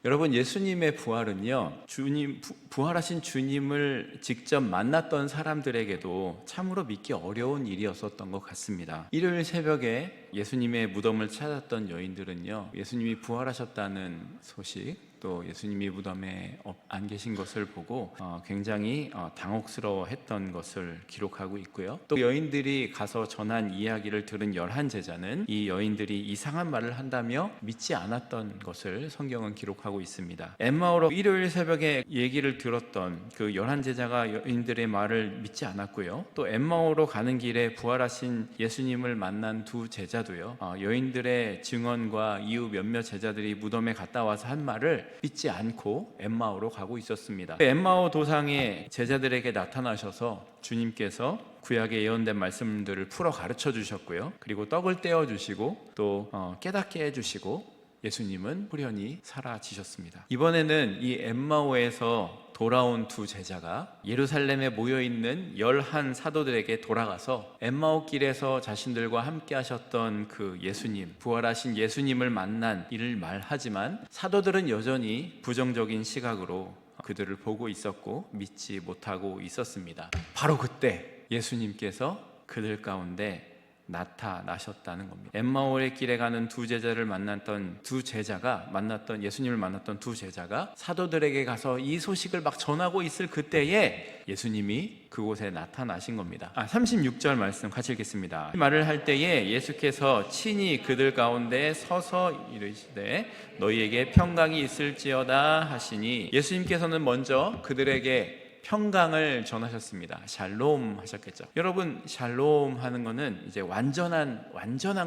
여러분, 예수님의 부활은요, 부활하신 주님을 직접 만났던 사람들에게도 참으로 믿기 어려운 일이었었던 것 같습니다. 일요일 새벽에 예수님의 무덤을 찾았던 여인들은요, 예수님이 부활하셨다는 소식, 또 예수님이 무덤에 안 계신 것을 보고 굉장히 당혹스러워했던 것을 기록하고 있고요. 또 여인들이 가서 전한 이야기를 들은 11제자는 이 여인들이 이상한 말을 한다며 믿지 않았던 것을 성경은 기록하고 있습니다. 엠마오로 일요일 새벽에 얘기를 들었던 그 11제자가 여인들의 말을 믿지 않았고요. 또 엠마오로 가는 길에 부활하신 예수님을 만난 두 제자도요, 여인들의 증언과 이후 몇몇 제자들이 무덤에 갔다 와서 한 말을 믿지 않고 엠마오로 가고 있었습니다. 엠마오 도상에 제자들에게 나타나셔서 주님께서 구약에 예언된 말씀들을 풀어 가르쳐 주셨고요, 그리고 떡을 떼어 주시고 또 깨닫게 해주시고 예수님은 후련히 사라지셨습니다. 이번에는 이 엠마오에서 돌아온 두 제자가 예루살렘에 모여있는 11 사도들에게 돌아가서 엠마오 길에서 자신들과 함께 하셨던 그 예수님, 부활하신 예수님을 만난 일을 말하지만 사도들은 여전히 부정적인 시각으로 그들을 보고 있었고 믿지 못하고 있었습니다. 바로 그때 예수님께서 그들 가운데 나타나셨다는 겁니다. 엠마오의 길에 가는 두 제자를 만났던 예수님을 만났던 두 제자가 사도들에게 가서 이 소식을 막 전하고 있을 그때에 예수님이 그곳에 나타나신 겁니다. 36절 말씀 같이 읽겠습니다. 말을 할 때에 예수께서 친히 그들 가운데 서서 이르시되 너희에게 평강이 있을지어다 하시니, 예수님께서는 먼저 그들에게 평강을 전하셨습니다. 샬롬 하셨겠죠. 여러분, 샬롬 하는 거는 이제 완전한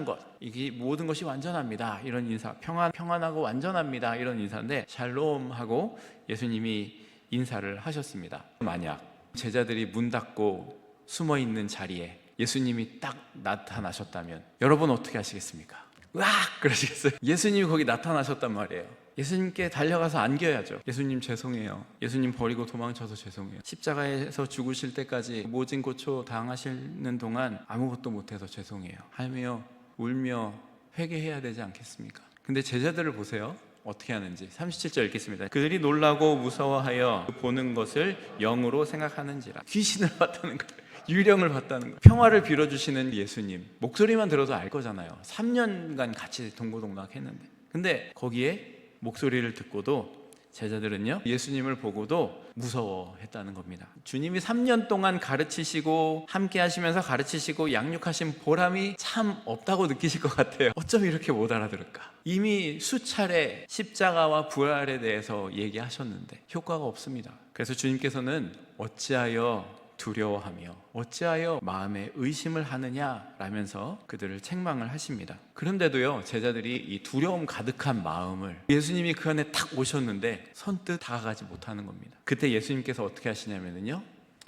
것, 이게 모든 것이 완전합니다, 이런 인사, 평안하고 완전합니다, 이런 인사인데, 샬롬 하고 예수님이 인사를 하셨습니다. 만약 제자들이 문 닫고 숨어 있는 자리에 예수님이 딱 나타나셨다면 여러분 어떻게 하시겠습니까? 으악! 그러시겠어요? 예수님이 거기 나타나셨단 말이에요. 예수님께 달려가서 안겨야죠. 예수님 죄송해요. 예수님 버리고 도망쳐서 죄송해요. 십자가에서 죽으실 때까지 모진 고초 당하시는 동안 아무것도 못해서 죄송해요 하며 울며 회개해야 되지 않겠습니까? 근데 제자들을 보세요. 어떻게 하는지 37절 읽겠습니다. 그들이 놀라고 무서워하여 보는 것을 영으로 생각하는지라. 귀신을 봤다는 거예요. 유령을 봤다는 거예요. 평화를 빌어주시는 예수님, 목소리만 들어도 알 거잖아요. 3년간 같이 동고동락 했는데, 근데 거기에 목소리를 듣고도 제자들은요, 예수님을 보고도 무서워했다는 겁니다. 주님이 3년 동안 가르치시고 함께 하시면서 가르치시고 양육하신 보람이 참 없다고 느끼실 것 같아요. 어쩜 이렇게 못 알아들을까? 이미 수차례 십자가와 부활에 대해서 얘기하셨는데 효과가 없습니다. 그래서 주님께서는 어찌하여 두려워하며 어찌하여 마음에 의심을 하느냐라면서 그들을 책망을 하십니다. 그런데도요, 제자들이 이 두려움 가득한 마음을, 예수님이 그 안에 탁 오셨는데 선뜻 다가가지 못하는 겁니다. 그때 예수님께서 어떻게 하시냐면요,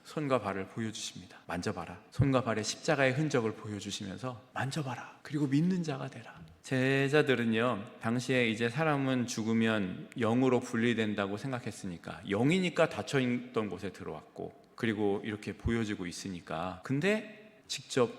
손과 발을 보여주십니다. 만져봐라. 손과 발에 십자가의 흔적을 보여주시면서 만져봐라. 그리고 믿는 자가 되라. 제자들은요, 당시에 이제 사람은 죽으면 영으로 분리된다고 생각했으니까, 영이니까 닫혀있던 곳에 들어왔고, 그리고 이렇게 보여지고 있으니까, 근데 직접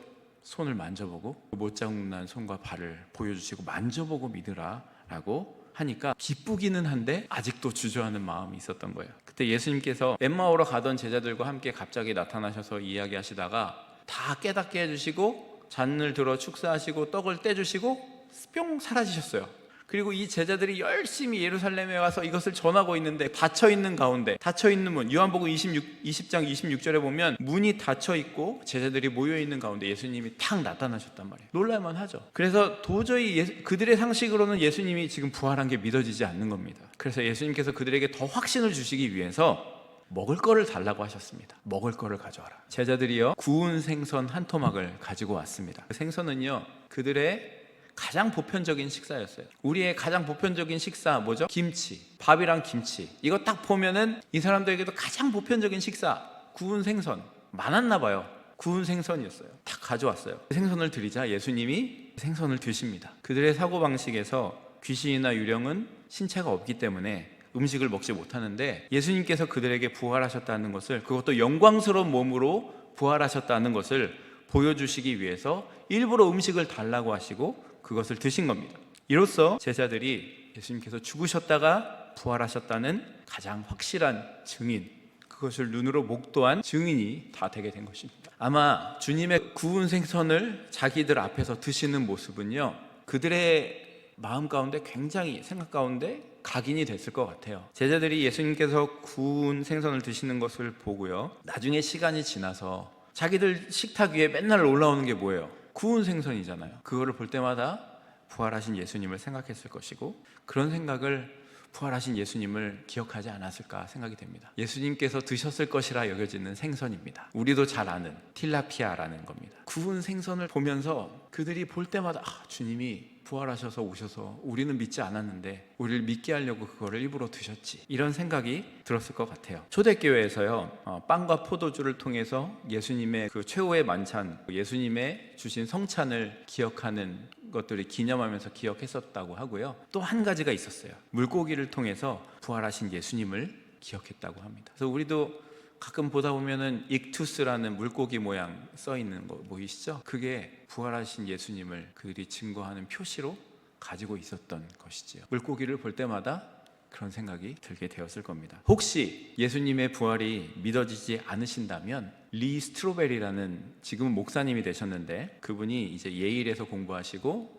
손을 만져보고 못자국난 손과 발을 보여주시고 만져보고 믿으라 라고 하니까 기쁘기는 한데 아직도 주저하는 마음이 있었던 거예요. 그때 예수님께서 엠마오로 가던 제자들과 함께 갑자기 나타나셔서 이야기하시다가 다 깨닫게 해주시고 잔을 들어 축사하시고 떡을 떼주시고 뿅 사라지셨어요. 그리고 이 제자들이 열심히 예루살렘에 와서 이것을 전하고 있는데, 닫혀있는 가운데, 닫혀있는 문, 요한복음 20장 26절에 보면 문이 닫혀있고 제자들이 모여있는 가운데 예수님이 탁 나타나셨단 말이에요. 놀랄만 하죠. 그래서 도저히 그들의 상식으로는 예수님이 지금 부활한 게 믿어지지 않는 겁니다. 그래서 예수님께서 그들에게 더 확신을 주시기 위해서 먹을 거를 달라고 하셨습니다. 먹을 거를 가져와라. 제자들이요, 구운 생선 한 토막을 가지고 왔습니다. 그 생선은요, 그들의 가장 보편적인 식사였어요. 우리의 가장 보편적인 식사 뭐죠? 김치, 밥이랑 김치. 이거 딱 보면은 이 사람들에게도 가장 보편적인 식사, 구운 생선. 많았나 봐요. 구운 생선이었어요. 딱 가져왔어요. 생선을 드리자 예수님이 생선을 드십니다. 그들의 사고방식에서 귀신이나 유령은 신체가 없기 때문에 음식을 먹지 못하는데, 예수님께서 그들에게 부활하셨다는 것을, 그것도 영광스러운 몸으로 부활하셨다는 것을 보여주시기 위해서 일부러 음식을 달라고 하시고 그것을 드신 겁니다. 이로써 제자들이 예수님께서 죽으셨다가 부활하셨다는 가장 확실한 증인, 그것을 눈으로 목도한 증인이 다 되게 된 것입니다. 아마 주님의 구운 생선을 자기들 앞에서 드시는 모습은요, 그들의 마음 가운데 굉장히 생각 가운데 각인이 됐을 것 같아요. 제자들이 예수님께서 구운 생선을 드시는 것을 보고요, 나중에 시간이 지나서 자기들 식탁 위에 맨날 올라오는 게 뭐예요? 구운 생선이잖아요. 그거를 볼 때마다 부활하신 예수님을 생각했을 것이고, 그런 생각을 부활하신 예수님을 기억하지 않았을까 생각이 됩니다. 예수님께서 드셨을 것이라 여겨지는 생선입니다. 우리도 잘 아는 틸라피아라는 겁니다. 구운 생선을 보면서 그들이 볼 때마다 주님이 부활하셔서 오셔서 우리는 믿지 않았는데 우리를 믿게 하려고 그거를 일부러 드셨지, 이런 생각이 들었을 것 같아요. 초대교회에서요, 빵과 포도주를 통해서 예수님의 그 최후의 만찬, 예수님의 주신 성찬을 기억하는 것들을 기념하면서 기억했었다고 하고요, 또 한 가지가 있었어요. 물고기를 통해서 부활하신 예수님을 기억했다고 합니다. 그래서 우리도 가끔 보다 보면은 익투스라는 물고기 모양 써 있는 거 보이시죠? 그게 부활하신 예수님을 그들이 증거하는 표시로 가지고 있었던 것이지요. 물고기를 볼 때마다 그런 생각이 들게 되었을 겁니다. 혹시 예수님의 부활이 믿어지지 않으신다면 리 스트로벨이라는, 지금은 목사님이 되셨는데 그분이 이제 예일에서 공부하시고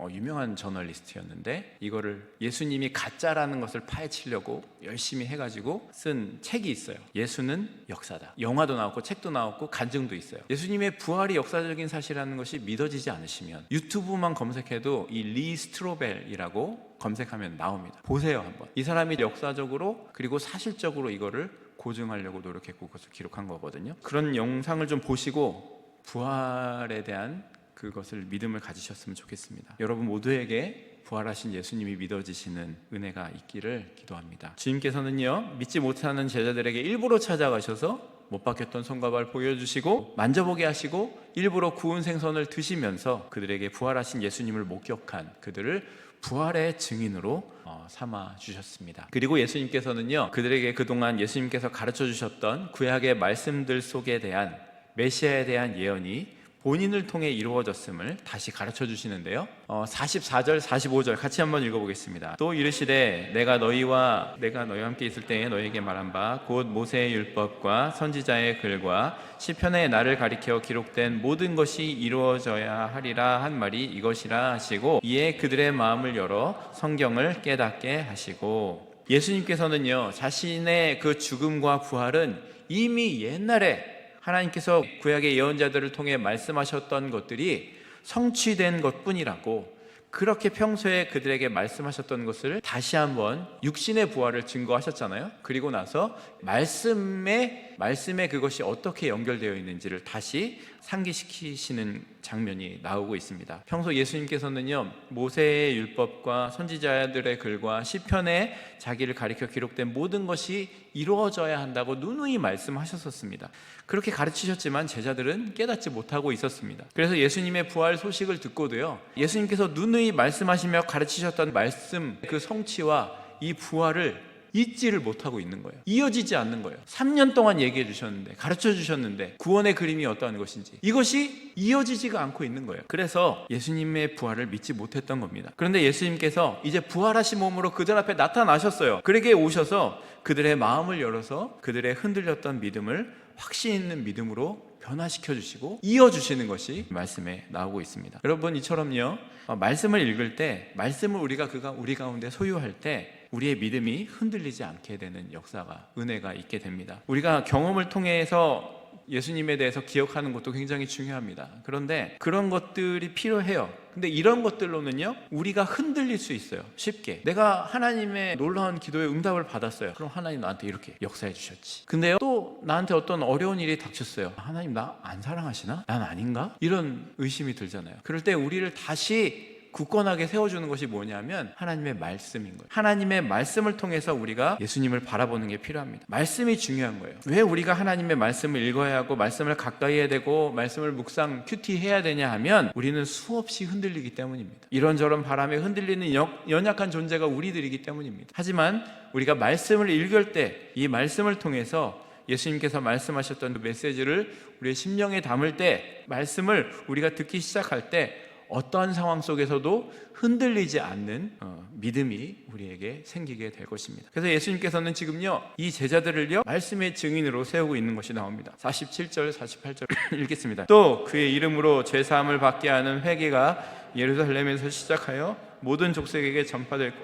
유명한 저널리스트였는데, 이거를 예수님이 가짜라는 것을 파헤치려고 열심히 해가지고 쓴 책이 있어요. 예수는 역사다. 영화도 나왔고 책도 나왔고 간증도 있어요. 예수님의 부활이 역사적인 사실이라는 것이 믿어지지 않으시면 유튜브만 검색해도 이 리 스트로벨이라고 검색하면 나옵니다. 보세요 한번. 이 사람이 역사적으로 그리고 사실적으로 이거를 고증하려고 노력했고 그것을 기록한 거거든요. 그런 영상을 좀 보시고 부활에 대한 그것을 믿음을 가지셨으면 좋겠습니다. 여러분 모두에게 부활하신 예수님이 믿어지시는 은혜가 있기를 기도합니다. 주님께서는요, 믿지 못하는 제자들에게 일부러 찾아가셔서 못 박혔던 손과 발 보여주시고 만져보게 하시고 일부러 구운 생선을 드시면서 그들에게 부활하신 예수님을 목격한 그들을 부활의 증인으로 삼아 주셨습니다. 그리고 예수님께서는요, 그들에게 그동안 예수님께서 가르쳐 주셨던 구약의 말씀들 속에 대한 메시아에 대한 예언이 본인을 통해 이루어졌음을 다시 가르쳐 주시는데요, 44절 45절 같이 한번 읽어보겠습니다. 또 이르시되 내가 너희와 함께 있을 때에 너희에게 말한 바 곧 모세의 율법과 선지자의 글과 시편에 나를 가리켜 기록된 모든 것이 이루어져야 하리라 한 말이 이것이라 하시고, 이에 그들의 마음을 열어 성경을 깨닫게 하시고, 예수님께서는요, 자신의 그 죽음과 부활은 이미 옛날에 하나님께서 구약의 예언자들을 통해 말씀하셨던 것들이 성취된 것뿐이라고, 그렇게 평소에 그들에게 말씀하셨던 것을 다시 한번 육신의 부활을 증거하셨잖아요. 그리고 나서 말씀에 그것이 어떻게 연결되어 있는지를 다시 상기시키시는 장면이 나오고 있습니다. 평소 예수님께서는요, 모세의 율법과 선지자들의 글과 시편에 자기를 가리켜 기록된 모든 것이 이루어져야 한다고 누누이 말씀하셨었습니다. 그렇게 가르치셨지만 제자들은 깨닫지 못하고 있었습니다. 그래서 예수님의 부활 소식을 듣고도요, 예수님께서 누누이 말씀하시며 가르치셨던 말씀, 그 성취와 이 부활을 잊지를 못하고 있는 거예요. 이어지지 않는 거예요. 3년 동안 얘기해 주셨는데, 가르쳐 주셨는데 구원의 그림이 어떠한 것인지 이것이 이어지지가 않고 있는 거예요. 그래서 예수님의 부활을 믿지 못했던 겁니다. 그런데 예수님께서 이제 부활하신 몸으로 그들 앞에 나타나셨어요. 그에게 오셔서 그들의 마음을 열어서 그들의 흔들렸던 믿음을 확신 있는 믿음으로 변화시켜 주시고 이어주시는 것이 말씀에 나오고 있습니다. 여러분, 이처럼요, 말씀을 읽을 때, 말씀을 우리 가운데 소유할 때 우리의 믿음이 흔들리지 않게 되는 역사가, 은혜가 있게 됩니다. 우리가 경험을 통해서 예수님에 대해서 기억하는 것도 굉장히 중요합니다. 그런데 그런 것들이 필요해요. 근데 이런 것들로는요, 우리가 흔들릴 수 있어요. 쉽게. 내가 하나님의 놀라운 기도에 응답을 받았어요. 그럼 하나님 나한테 이렇게 역사해 주셨지. 근데요, 또 나한테 어떤 어려운 일이 닥쳤어요. 하나님 나 안 사랑하시나? 난 아닌가? 이런 의심이 들잖아요. 그럴 때 우리를 다시 굳건하게 세워주는 것이 뭐냐면 하나님의 말씀인 거예요. 하나님의 말씀을 통해서 우리가 예수님을 바라보는 게 필요합니다. 말씀이 중요한 거예요. 왜 우리가 하나님의 말씀을 읽어야 하고 말씀을 가까이 해야 되고 말씀을 묵상 큐티해야 되냐 하면 우리는 수없이 흔들리기 때문입니다. 이런저런 바람에 흔들리는 연약한 존재가 우리들이기 때문입니다. 하지만 우리가 말씀을 읽을 때 이 말씀을 통해서 예수님께서 말씀하셨던 그 메시지를 우리의 심령에 담을 때, 말씀을 우리가 듣기 시작할 때 어떠한 상황 속에서도 흔들리지 않는 믿음이 우리에게 생기게 될 것입니다. 그래서 예수님께서는 지금요, 이 제자들을요, 말씀의 증인으로 세우고 있는 것이 나옵니다. 47절, 48절 읽겠습니다. 또 그의 이름으로 죄사함을 받게 하는 회개가 예루살렘에서 시작하여 모든 족속에게 전파될 것.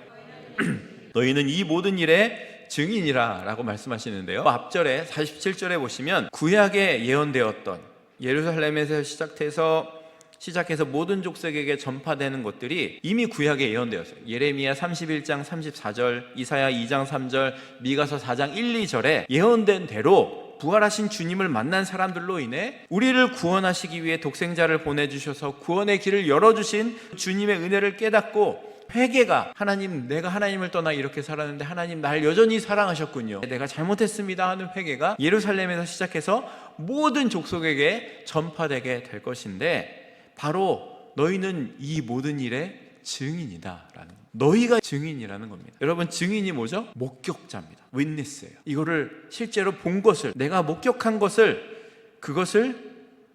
너희는 이 모든 일에 증인이라 라고 말씀하시는데요, 앞절에 47절에 보시면 구약에 예언되었던 예루살렘에서 시작해서 모든 족속에게 전파되는 것들이 이미 구약에 예언되었어요. 예레미야 31장 34절, 이사야 2장 3절, 미가서 4장 1, 2절에 예언된 대로 부활하신 주님을 만난 사람들로 인해 우리를 구원하시기 위해 독생자를 보내주셔서 구원의 길을 열어주신 주님의 은혜를 깨닫고 회개가, 하나님, 내가 하나님을 떠나 이렇게 살았는데 하나님 날 여전히 사랑하셨군요, 내가 잘못했습니다 하는 회개가 예루살렘에서 시작해서 모든 족속에게 전파되게 될 것인데, 바로 너희는 이 모든 일의 증인이다 라는, 너희가 증인이라는 겁니다. 여러분, 증인이 뭐죠? 목격자입니다. 윈니스예요. 이거를 실제로 본 것을, 내가 목격한 것을, 그것을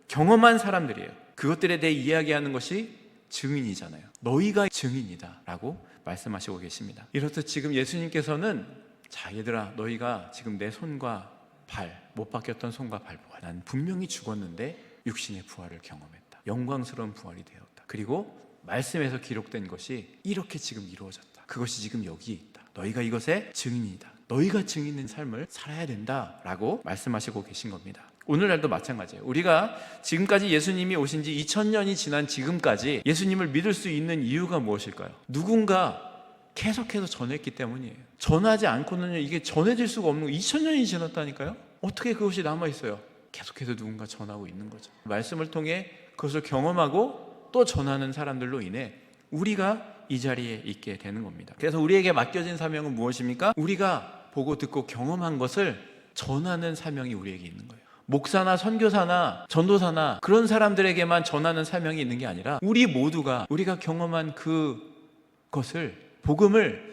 경험한 사람들이에요. 그것들에 대해 이야기하는 것이 증인이잖아요. 너희가 증인이다 라고 말씀하시고 계십니다. 이렇듯 지금 예수님께서는, 자 얘들아, 너희가 지금 내 손과 발, 못 박혔던 손과 발 보아. 난 분명히 죽었는데 육신의 부활을 경험했다. 영광스러운 부활이 되었다. 그리고 말씀에서 기록된 것이 이렇게 지금 이루어졌다. 그것이 지금 여기에 있다. 너희가 이것의 증인이다. 너희가 증인인 삶을 살아야 된다 라고 말씀하시고 계신 겁니다. 오늘날도 마찬가지예요. 우리가 지금까지 예수님이 오신 지 2000년이 지난 지금까지 예수님을 믿을 수 있는 이유가 무엇일까요? 누군가 계속해서 전했기 때문이에요. 전하지 않고는 이게 전해질 수가 없는 거예요. 2000년이 지났다니까요. 어떻게 그것이 남아있어요? 계속해서 누군가 전하고 있는 거죠. 말씀을 통해 그것을 경험하고 또 전하는 사람들로 인해 우리가 이 자리에 있게 되는 겁니다. 그래서 우리에게 맡겨진 사명은 무엇입니까? 우리가 보고 듣고 경험한 것을 전하는 사명이 우리에게 있는 거예요. 목사나 선교사나 전도사나 그런 사람들에게만 전하는 사명이 있는 게 아니라 우리 모두가 우리가 경험한 그것을, 복음을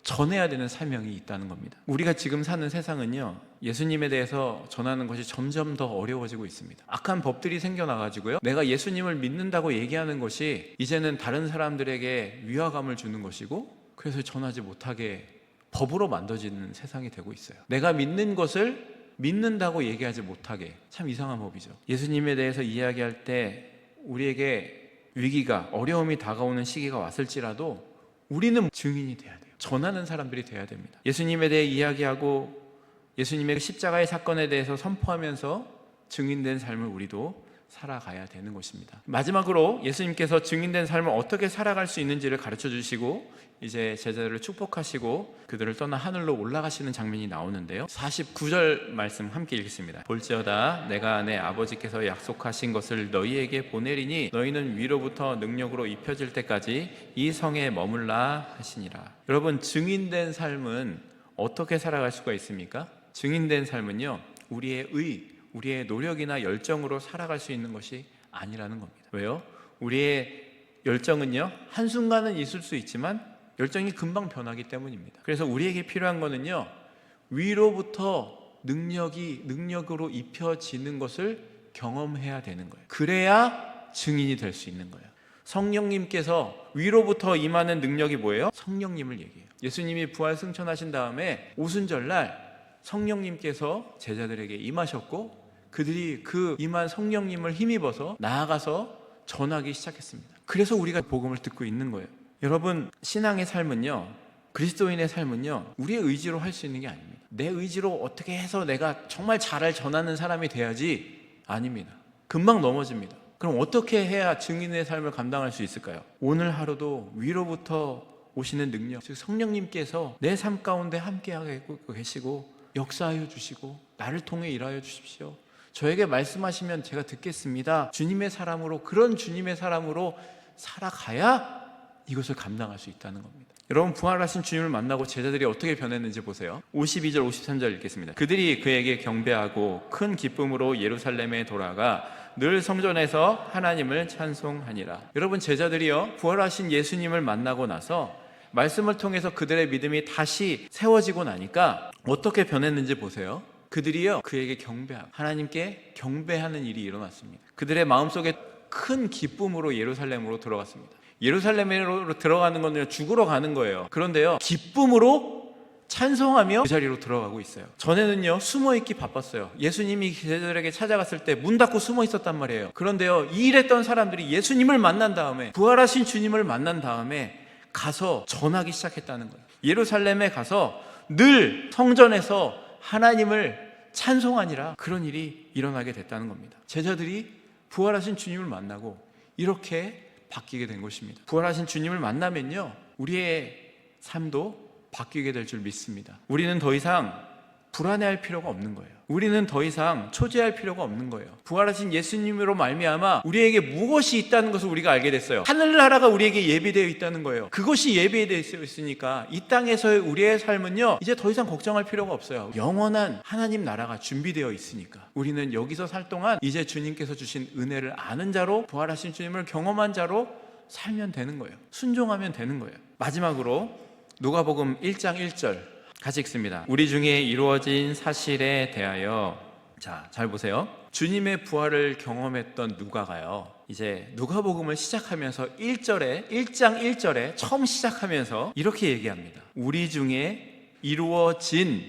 전해야 되는 사명이 있다는 겁니다. 우리가 지금 사는 세상은요, 예수님에 대해서 전하는 것이 점점 더 어려워지고 있습니다. 악한 법들이 생겨나가지고요, 내가 예수님을 믿는다고 얘기하는 것이 이제는 다른 사람들에게 위화감을 주는 것이고, 그래서 전하지 못하게 법으로 만들어지는 세상이 되고 있어요. 내가 믿는 것을 믿는다고 얘기하지 못하게, 참 이상한 법이죠. 예수님에 대해서 이야기할 때 우리에게 위기가, 어려움이 다가오는 시기가 왔을지라도 우리는 증인이 돼야 돼요. 전하는 사람들이 돼야 됩니다. 예수님에 대해 이야기하고 예수님의 십자가의 사건에 대해서 선포하면서 증인된 삶을 우리도 살아가야 되는 것입니다. 마지막으로 예수님께서 증인된 삶을 어떻게 살아갈 수 있는지를 가르쳐 주시고 이제 제자들을 축복하시고 그들을 떠나 하늘로 올라가시는 장면이 나오는데요, 49절 말씀 함께 읽겠습니다. 볼지어다 내가 내 아버지께서 약속하신 것을 너희에게 보내리니 너희는 위로부터 능력으로 입혀질 때까지 이 성에 머물라 하시니라. 여러분, 증인된 삶은 어떻게 살아갈 수가 있습니까? 증인된 삶은요, 우리의 노력이나 열정으로 살아갈 수 있는 것이 아니라는 겁니다. 왜요? 우리의 열정은요, 한순간은 있을 수 있지만 열정이 금방 변하기 때문입니다. 그래서 우리에게 필요한 거는요, 위로부터 능력으로 입혀지는 것을 경험해야 되는 거예요. 그래야 증인이 될 수 있는 거예요. 성령님께서 위로부터 임하는 능력이 뭐예요? 성령님을 얘기해요. 예수님이 부활 승천하신 다음에 오순절날 성령님께서 제자들에게 임하셨고, 그들이 그 임한 성령님을 힘입어서 나아가서 전하기 시작했습니다. 그래서 우리가 복음을 듣고 있는 거예요. 여러분, 신앙의 삶은요, 그리스도인의 삶은요, 우리의 의지로 할 수 있는 게 아닙니다. 내 의지로 어떻게 해서 내가 정말 잘 전하는 사람이 돼야지, 아닙니다. 금방 넘어집니다. 그럼 어떻게 해야 증인의 삶을 감당할 수 있을까요? 오늘 하루도 위로부터 오시는 능력, 즉 성령님께서 내 삶 가운데 함께하고 계시고 역사하여 주시고 나를 통해 일하여 주십시오. 저에게 말씀하시면 제가 듣겠습니다. 주님의 사람으로, 그런 주님의 사람으로 살아가야 이것을 감당할 수 있다는 겁니다. 여러분, 부활하신 주님을 만나고 제자들이 어떻게 변했는지 보세요. 52절 53절 읽겠습니다. 그들이 그에게 경배하고 큰 기쁨으로 예루살렘에 돌아가 늘 성전에서 하나님을 찬송하니라. 여러분, 제자들이요, 부활하신 예수님을 만나고 나서 말씀을 통해서 그들의 믿음이 다시 세워지고 나니까 어떻게 변했는지 보세요. 그들이요, 그에게 경배하고 하나님께 경배하는 일이 일어났습니다. 그들의 마음속에 큰 기쁨으로 예루살렘으로 들어갔습니다. 예루살렘으로 들어가는 건 죽으러 가는 거예요. 그런데요, 기쁨으로 찬송하며 그 자리로 들어가고 있어요. 전에는요, 숨어있기 바빴어요. 예수님이 그들에게 찾아갔을 때 문 닫고 숨어 있었단 말이에요. 그런데요, 이 일했던 사람들이 예수님을 만난 다음에, 부활하신 주님을 만난 다음에 가서 전하기 시작했다는 거예요. 예루살렘에 가서 늘 성전에서 하나님을 찬송하니라, 그런 일이 일어나게 됐다는 겁니다. 제자들이 부활하신 주님을 만나고 이렇게 바뀌게 된 것입니다. 부활하신 주님을 만나면요, 우리의 삶도 바뀌게 될 줄 믿습니다. 우리는 더 이상 불안해할 필요가 없는 거예요. 우리는 더 이상 초조할 필요가 없는 거예요. 부활하신 예수님으로 말미암아 우리에게 무엇이 있다는 것을 우리가 알게 됐어요. 하늘나라가 우리에게 예비되어 있다는 거예요. 그것이 예비되어 있으니까 이 땅에서의 우리의 삶은요, 이제 더 이상 걱정할 필요가 없어요. 영원한 하나님 나라가 준비되어 있으니까 우리는 여기서 살 동안 이제 주님께서 주신 은혜를 아는 자로, 부활하신 주님을 경험한 자로 살면 되는 거예요. 순종하면 되는 거예요. 마지막으로 누가복음 1장 1절 같이 읽습니다. 우리 중에 이루어진 사실에 대하여, 자, 잘 보세요. 주님의 부활을 경험했던 누가가요, 이제 누가복음을 시작하면서 1장 1절에 처음 시작하면서 이렇게 얘기합니다. 우리 중에 이루어진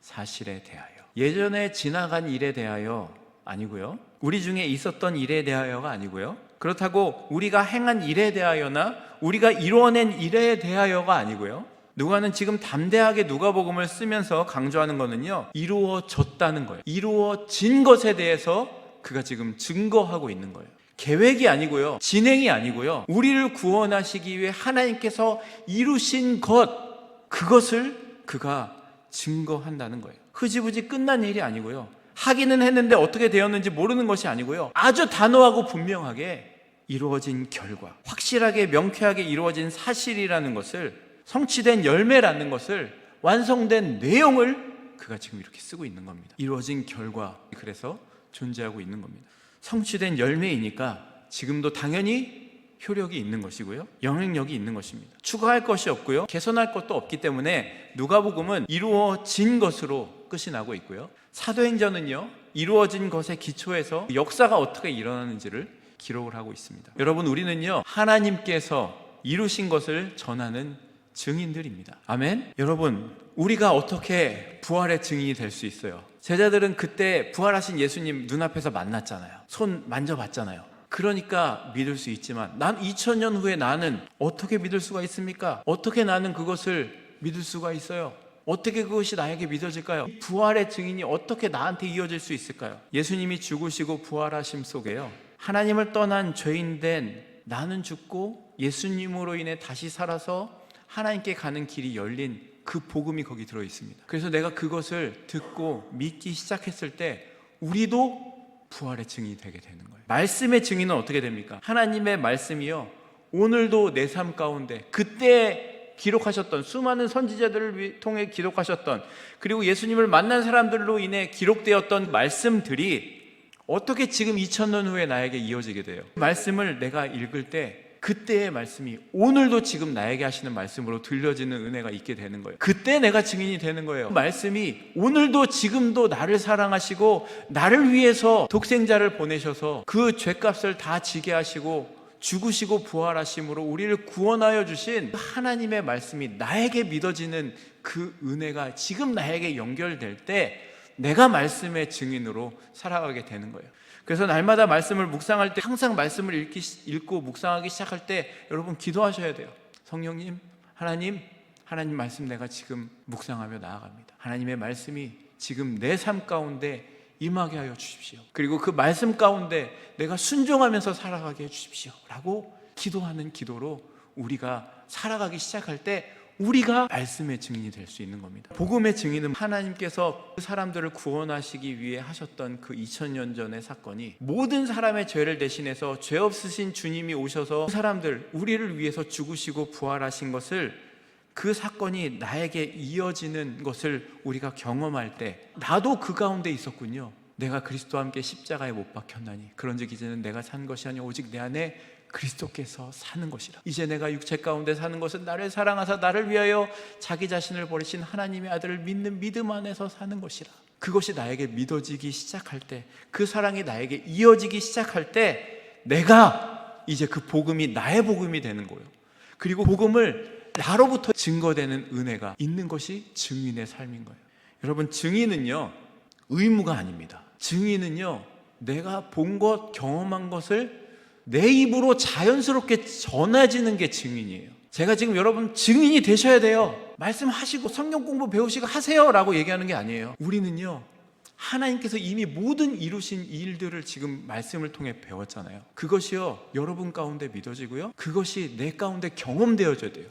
사실에 대하여. 예전에 지나간 일에 대하여 아니고요, 우리 중에 있었던 일에 대하여가 아니고요, 그렇다고 우리가 행한 일에 대하여나 우리가 이루어낸 일에 대하여가 아니고요, 누가는 지금 담대하게 누가복음을 쓰면서 강조하는 거는요, 이루어졌다는 거예요. 이루어진 것에 대해서 그가 지금 증거하고 있는 거예요. 계획이 아니고요, 진행이 아니고요, 우리를 구원하시기 위해 하나님께서 이루신 것, 그것을 그가 증거한다는 거예요. 흐지부지 끝난 일이 아니고요, 하기는 했는데 어떻게 되었는지 모르는 것이 아니고요, 아주 단호하고 분명하게 이루어진 결과, 확실하게 명쾌하게 이루어진 사실이라는 것을, 성취된 열매라는 것을, 완성된 내용을 그가 지금 이렇게 쓰고 있는 겁니다. 이루어진 결과, 그래서 존재하고 있는 겁니다. 성취된 열매이니까 지금도 당연히 효력이 있는 것이고요, 영향력이 있는 것입니다. 추가할 것이 없고요, 개선할 것도 없기 때문에 누가복음은 이루어진 것으로 끝이 나고 있고요, 사도행전은요, 이루어진 것의 기초에서 역사가 어떻게 일어나는지를 기록을 하고 있습니다. 여러분, 우리는요, 하나님께서 이루신 것을 전하는 증인들입니다. 아멘. 여러분, 우리가 어떻게 부활의 증인이 될 수 있어요? 제자들은 그때 부활하신 예수님 눈앞에서 만났잖아요. 손 만져봤잖아요. 그러니까 믿을 수 있지만, 난 2000년 후에 나는 어떻게 믿을 수가 있습니까? 어떻게 나는 그것을 믿을 수가 있어요? 어떻게 그것이 나에게 믿어질까요? 부활의 증인이 어떻게 나한테 이어질 수 있을까요? 예수님이 죽으시고 부활하심 속에요, 하나님을 떠난 죄인된 나는 죽고 예수님으로 인해 다시 살아서 하나님께 가는 길이 열린 그 복음이 거기 들어 있습니다. 그래서 내가 그것을 듣고 믿기 시작했을 때 우리도 부활의 증인이 되게 되는 거예요. 말씀의 증인은 어떻게 됩니까? 하나님의 말씀이요, 오늘도 내 삶 가운데 그때 기록하셨던, 수많은 선지자들을 통해 기록하셨던, 그리고 예수님을 만난 사람들로 인해 기록되었던 말씀들이 어떻게 지금 2000년 후에 나에게 이어지게 돼요? 말씀을 내가 읽을 때 그때의 말씀이 오늘도 지금 나에게 하시는 말씀으로 들려지는 은혜가 있게 되는 거예요. 그때 내가 증인이 되는 거예요. 말씀이 오늘도 지금도 나를 사랑하시고 나를 위해서 독생자를 보내셔서 그 죄값을 다 지게 하시고 죽으시고 부활하심으로 우리를 구원하여 주신 하나님의 말씀이 나에게 믿어지는 그 은혜가 지금 나에게 연결될 때 내가 말씀의 증인으로 살아가게 되는 거예요. 그래서 날마다 말씀을 묵상할 때, 항상 말씀을 읽고 묵상하기 시작할 때 여러분 기도하셔야 돼요. 성령님, 하나님 말씀 내가 지금 묵상하며 나아갑니다. 하나님의 말씀이 지금 내 삶 가운데 임하게 하여 주십시오. 그리고 그 말씀 가운데 내가 순종하면서 살아가게 해 주십시오 라고 기도하는 기도로 우리가 살아가기 시작할 때 우리가 말씀의 증인이 될 수 있는 겁니다. 복음의 증인은 하나님께서 그 사람들을 구원하시기 위해 하셨던 그 2000년 전의 사건이 모든 사람의 죄를 대신해서 죄 없으신 주님이 오셔서 그 사람들, 우리를 위해서 죽으시고 부활하신 것을, 그 사건이 나에게 이어지는 것을 우리가 경험할 때 나도 그 가운데 있었군요. 내가 그리스도와 함께 십자가에 못 박혔나니 그런즉 이제는 내가 산 것이 아니오 오직 내 안에 그리스도께서 사는 것이라. 이제 내가 육체 가운데 사는 것은 나를 사랑하사 나를 위하여 자기 자신을 버리신 하나님의 아들을 믿는 믿음 안에서 사는 것이라. 그것이 나에게 믿어지기 시작할 때, 그 사랑이 나에게 이어지기 시작할 때 내가 이제 그 복음이 나의 복음이 되는 거예요. 그리고 복음을 나로부터 증거되는 은혜가 있는 것이 증인의 삶인 거예요. 여러분, 증인은요 의무가 아닙니다. 증인은요 내가 본 것, 경험한 것을 내 입으로 자연스럽게 전해지는 게 증인이에요. 제가 지금 여러분 증인이 되셔야 돼요. 말씀하시고 성경 공부 배우시고 하세요 라고 얘기하는 게 아니에요. 우리는요 하나님께서 이미 모든 이루신 일들을 지금 말씀을 통해 배웠잖아요. 그것이요 여러분 가운데 믿어지고요, 그것이 내 가운데 경험되어져야 돼요.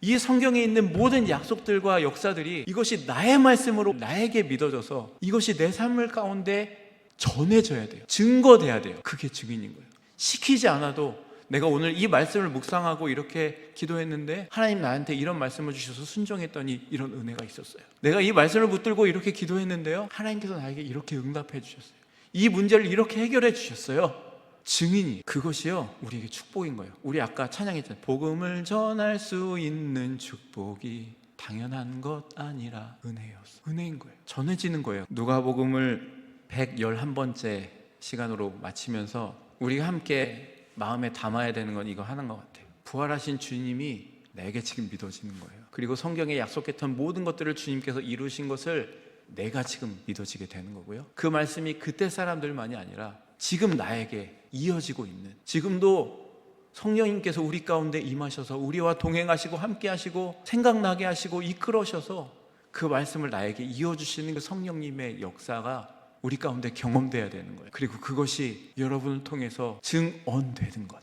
이 성경에 있는 모든 약속들과 역사들이 이것이 나의 말씀으로 나에게 믿어져서 이것이 내 삶을 가운데 전해져야 돼요. 증거돼야 돼요. 그게 증인인 거예요. 시키지 않아도 내가 오늘 이 말씀을 묵상하고 이렇게 기도했는데 하나님 나한테 이런 말씀을 주셔서 순종했더니 이런 은혜가 있었어요. 내가 이 말씀을 붙들고 이렇게 기도했는데요 하나님께서 나에게 이렇게 응답해 주셨어요. 이 문제를 이렇게 해결해 주셨어요. 증인이, 그것이요 우리에게 축복인 거예요. 우리 아까 찬양했잖아요. 복음을 전할 수 있는 축복이 당연한 것 아니라 은혜였어. 은혜인 거예요. 전해지는 거예요. 누가복음을 111번째 시간으로 마치면서 우리가 함께 마음에 담아야 되는 건 이거 하나인 것 같아요. 부활하신 주님이 내게 지금 믿어지는 거예요. 그리고 성경에 약속했던 모든 것들을 주님께서 이루신 것을 내가 지금 믿어지게 되는 거고요. 그 말씀이 그때 사람들만이 아니라 지금 나에게 이어지고 있는, 지금도 성령님께서 우리 가운데 임하셔서 우리와 동행하시고 함께 하시고 생각나게 하시고 이끌어셔서 그 말씀을 나에게 이어주시는 그 성령님의 역사가 우리 가운데 경험돼야 되는 거예요. 그리고 그것이 여러분을 통해서 증언되는 것,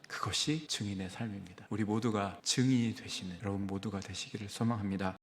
그것이 증인의 삶입니다. 우리 모두가 증인이 되시는 여러분 모두가 되시기를 소망합니다.